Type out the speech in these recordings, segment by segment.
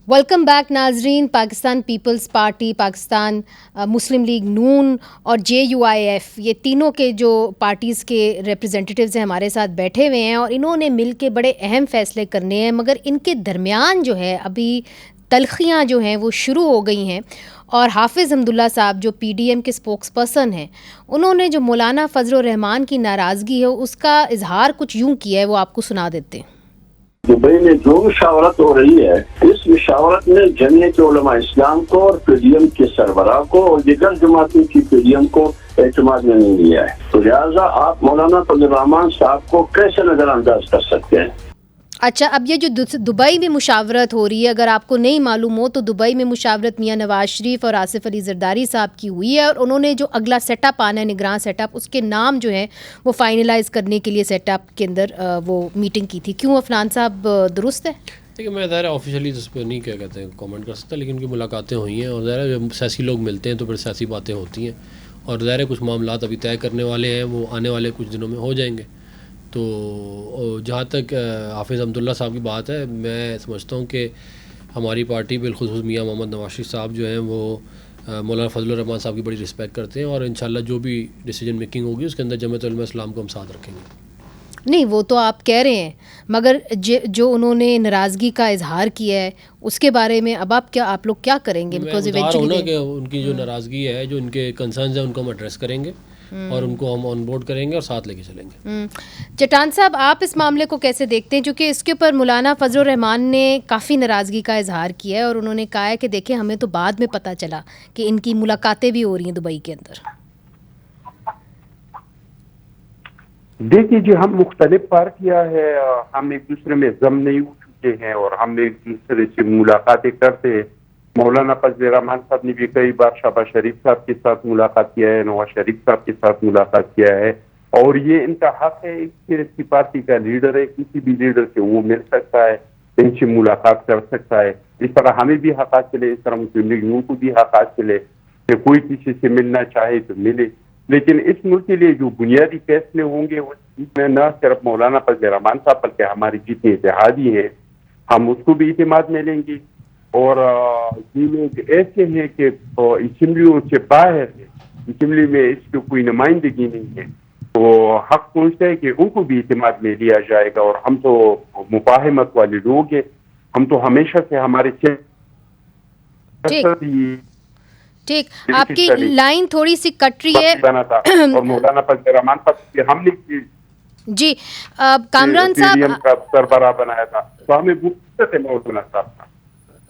Welcome back नाजरीन। Pakistan peoples party, Pakistan मुस्लिम league नून और JUIF, ये तीनों के जो पार्टीज़ के रिप्रेजेंटेटिव्स हैं हमारे साथ बैठे हुए हैं और इन्होंने मिल के बड़े अहम फैसले करने हैं, मगर इनके दरमियान जो है अभी तलखियाँ जो हैं वो शुरू हो गई हैं। और हाफिज़ हमदुल्ला साहब जो PDM के स्पोक्स पर्सन हैं, उन्होंने जो मौलाना फजल रहमान की नाराज़गी है उसका इजहार कुछ यूँ किया है, वो आपको सुना देते हैं। दुबई में जो मुशावरत हो रही है, इस मुशावरत में जमीयत उलमा इस्लाम को और PDM के सरबराह को और दीगर जमातों की PDM को एतमाद में नहीं लिया है। तो लिहाजा आप मौलाना फजल रहमान साहब को कैसे नजरअंदाज कर सकते हैं? अच्छा, अब ये जो दुबई में मुशावरत हो रही है, अगर आपको नहीं मालूम हो तो दुबई में मुशावरत मियां नवाज शरीफ और आसिफ अली जरदारी साहब की हुई है और उन्होंने जो अगला सेटअप आना है, निगरान सेटअप, उसके नाम जो है वो फाइनलाइज करने के लिए सेटअप के अंदर वो मीटिंग की थी। क्यों अफनान साहब, दुरुस्त है? देखिए, मैं ज़ाहिर ऑफिशियली इस पर नहीं क्या कहते हैं कमेंट कर सकता, लेकिन उनकी मुलाकातें हुई हैं और ज़ाहिर जब सियासी लोग मिलते हैं तो फिर सियासी बातें होती हैं और ज़ाहिर कुछ मामलात अभी तय करने वाले हैं, वो आने वाले कुछ दिनों में हो जाएंगे। तो जहाँ तक हाफिज़ हमदुल्ला साहब की बात है, मैं समझता हूँ कि हमारी पार्टी बिलखुसूस मियाँ मोहम्मद नवाज शरीफ साहब जो हैं वो मौलाना फजल रहमान साहब की बड़ी रिस्पेक्ट करते हैं और इंशाल्लाह जो भी डिसीजन मेकिंग होगी उसके अंदर जमीयत उलमा इस्लाम को हम साथ रखेंगे। नहीं, वो तो आप कह रहे हैं, मगर जो उन्होंने नाराज़गी का इजहार किया है उसके बारे में अब आप लोग क्या करेंगे? बिकॉज इवेंचुअली कि उनकी जो नाराज़गी है, जो उनके कंसर्न्स हैं, उनको हम एड्रेस करेंगे और उनको हम ऑन बोर्ड करेंगे और साथ लेके चलेंगे। चट्टान साहब, आप इस मामले को कैसे देखते हैं? क्योंकि इसके ऊपर मौलाना फजल रहमान ने काफ़ी नाराज़गी का इजहार किया है और उन्होंने कहा है कि देखिए, हमें तो बाद में पता चला कि इनकी मुलाकातें भी हो रही हैं दुबई के अंदर। देखिए जी, हम मुख्तलिफ पार्टियाँ हैं, हम एक दूसरे में जम नहीं उठ चुके हैं और हम एक दूसरे से मुलाकातें करते हैं। मौलाना फजल रहमान साहब ने भी कई बार शहबाज शरीफ साहब के साथ मुलाकात किया है, नवाज शरीफ साहब के साथ मुलाकात किया है और ये इनका हक है। एक सियासी पार्टी का लीडर है, किसी भी लीडर से वो मिल सकता है, इनसे मुलाकात कर सकता है। इस तरह हमें भी हक हासिल है, इस तरह मुस्लिम लीग नून को भी हक हासिल है कि कोई किसी से मिलना चाहे तो मिले। लेकिन इस मुल्क के लिए जो बुनियादी फैसले होंगे उसमें न सिर्फ मौलाना फजल रहमान साहब बल्कि हमारे जितने इत्तेहादी हैं हम उसको भी इत्तेमाद में लेंगे। और ये लोग ऐसे हैं कि असम्बलियों से बाहर है, असम्बली में इसकी कोई नुमाइंदगी नहीं है, तो हक पहुँचता है कि उनको भी इत्तेमाद में लिया जाएगा। और हम तो मुफाहमत वाले लोग हैं, हम तो हमेशा से हमारे ठीक, आपकी लाइन थोड़ी सी कट रही है और मौलाना फजल रहमान साहब हमने जी कामरान साहब का सरबराह बनाया था, तो हमें है मौलाना साहब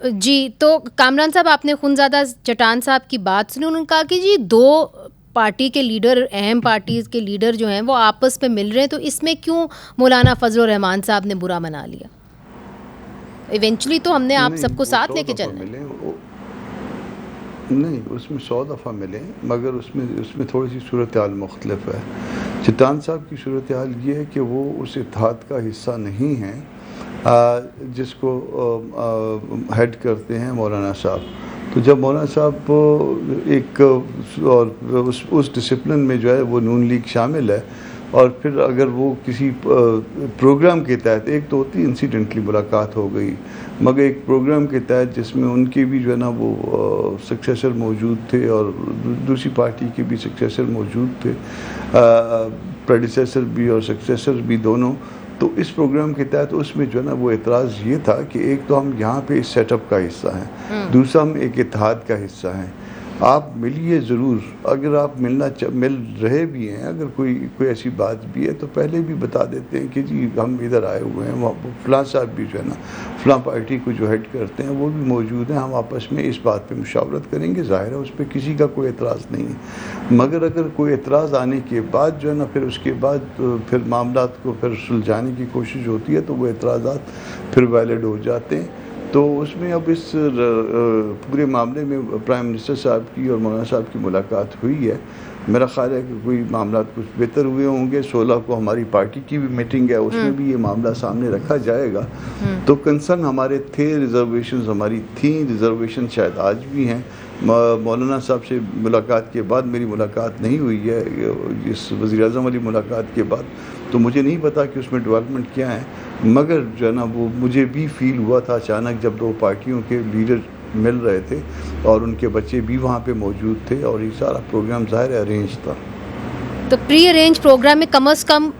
जी। तो कामरान साहब, आपने खुनज़ादा चट्टान साहब की बात सुनी, उन्होंने कहा कि जी दो पार्टी के लीडर, अहम पार्टीज के लीडर जो हैं वो आपस में मिल रहे हैं, तो इसमें क्यों मौलाना फजल रहमान साहब ने बुरा मना लिया? इवेंचुअली तो हमने आप सबको साथ लेके चलना है। नहीं, उसमें 100 दफ़ा मिले, मगर उसमें थोड़ी सी सूरत हाल मुख्तलिफ है। चट्टान साहब की सूरत हाल ये है कि वो उस इत्तेहाद का हिस्सा नहीं हैं जिसको हेड करते हैं मौलाना साहब। तो जब मौलाना साहब एक और उस डिसिप्लिन में जो है वो नून लीग शामिल है और फिर अगर वो किसी प्रोग्राम के तहत, एक तो होती इंसिडेंटली मुलाकात हो गई, मगर एक प्रोग्राम के तहत जिसमें उनके भी जो है ना वो सक्सेसर मौजूद थे और दूसरी पार्टी के भी सक्सेसर मौजूद थे, प्रेडिसेसर भी और सक्सेसर भी दोनों। तो इस प्रोग्राम के तहत उसमें जो है ना वो एतराज़ ये था कि एक तो हम यहाँ पे इस सेटअप का हिस्सा हैं, दूसरा हम एक इत्तेहाद का हिस्सा हैं, आप मिलिए ज़रूर। अगर आप मिल रहे भी हैं, अगर कोई ऐसी बात भी है तो पहले भी बता देते हैं कि जी हम इधर आए हुए हैं, वहाँ फ़लाँ साहब भी जो है ना फ़लाँ पार्टी को जो हेड करते हैं वो भी मौजूद हैं, हम आपस में इस बात पे मुशावरत करेंगे। ज़ाहिर है उस पर किसी का कोई एतराज़ नहीं है, मगर अगर कोई एतराज़ आने के बाद जो है ना फिर उसके बाद फिर मामलात को फिर सुलझाने की कोशिश होती है तो वो एतराज़ात फिर वैलिड हो जाते हैं। तो उसमें अब इस पूरे मामले में प्राइम मिनिस्टर साहब की और मौलाना साहब की मुलाकात हुई है। मेरा ख्याल है कि कोई मामला कुछ बेहतर हुए होंगे। 16 को हमारी पार्टी की भी मीटिंग है, उसमें भी ये मामला सामने रखा जाएगा। तो कंसर्न हमारे थे, रिजर्वेशन हमारी थी, रिजर्वेशन शायद आज भी हैं। मौलाना साहब से मुलाकात के बाद मेरी मुलाकात नहीं हुई है, इस वज़ीर-ए-आज़म वाली मुलाकात के बाद, تو مجھے نہیں پتا کہ اس میں ڈیولپمنٹ کیا ہے، مگر جو ہے نا وہ مجھے بھی فیل ہوا تھا اچانک جب دو پارٹیوں کے لیڈر مل رہے تھے اور ان کے بچے بھی وہاں پہ موجود تھے، اور یہ سارا پروگرام ظاہر ارینج تھا. تو پری ارینج پروگرام میں کم از کم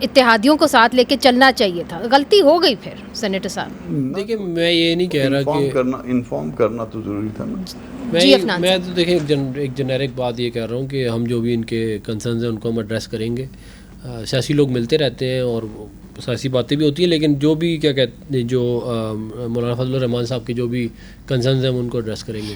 اتحادیوں کو ساتھ لے کے چلنا چاہیے تھا. غلطی ہو گئی پھر سینیٹر صاحب. دیکھیں میں یہ نہیں کہہ رہا کہ انفارم کرنا تو ضروری تھا نا. میں تو دیکھیں ایک جنیرک بات یہ کہہ رہا ہوں کہ ہم جو بھی ان کے کنسرنز ہیں ان کو ہم ایڈریس کریں گے. سیاسی لوگ ملتے رہتے ہیں اور سیاسی باتیں بھی ہوتی ہیں، لیکن جو بھی کیا کہتے ہیں جو مولانا فضل الرحمان صاحب کے جو بھی کنسرنز ہیں ہم ان کو ایڈریس کریں گے.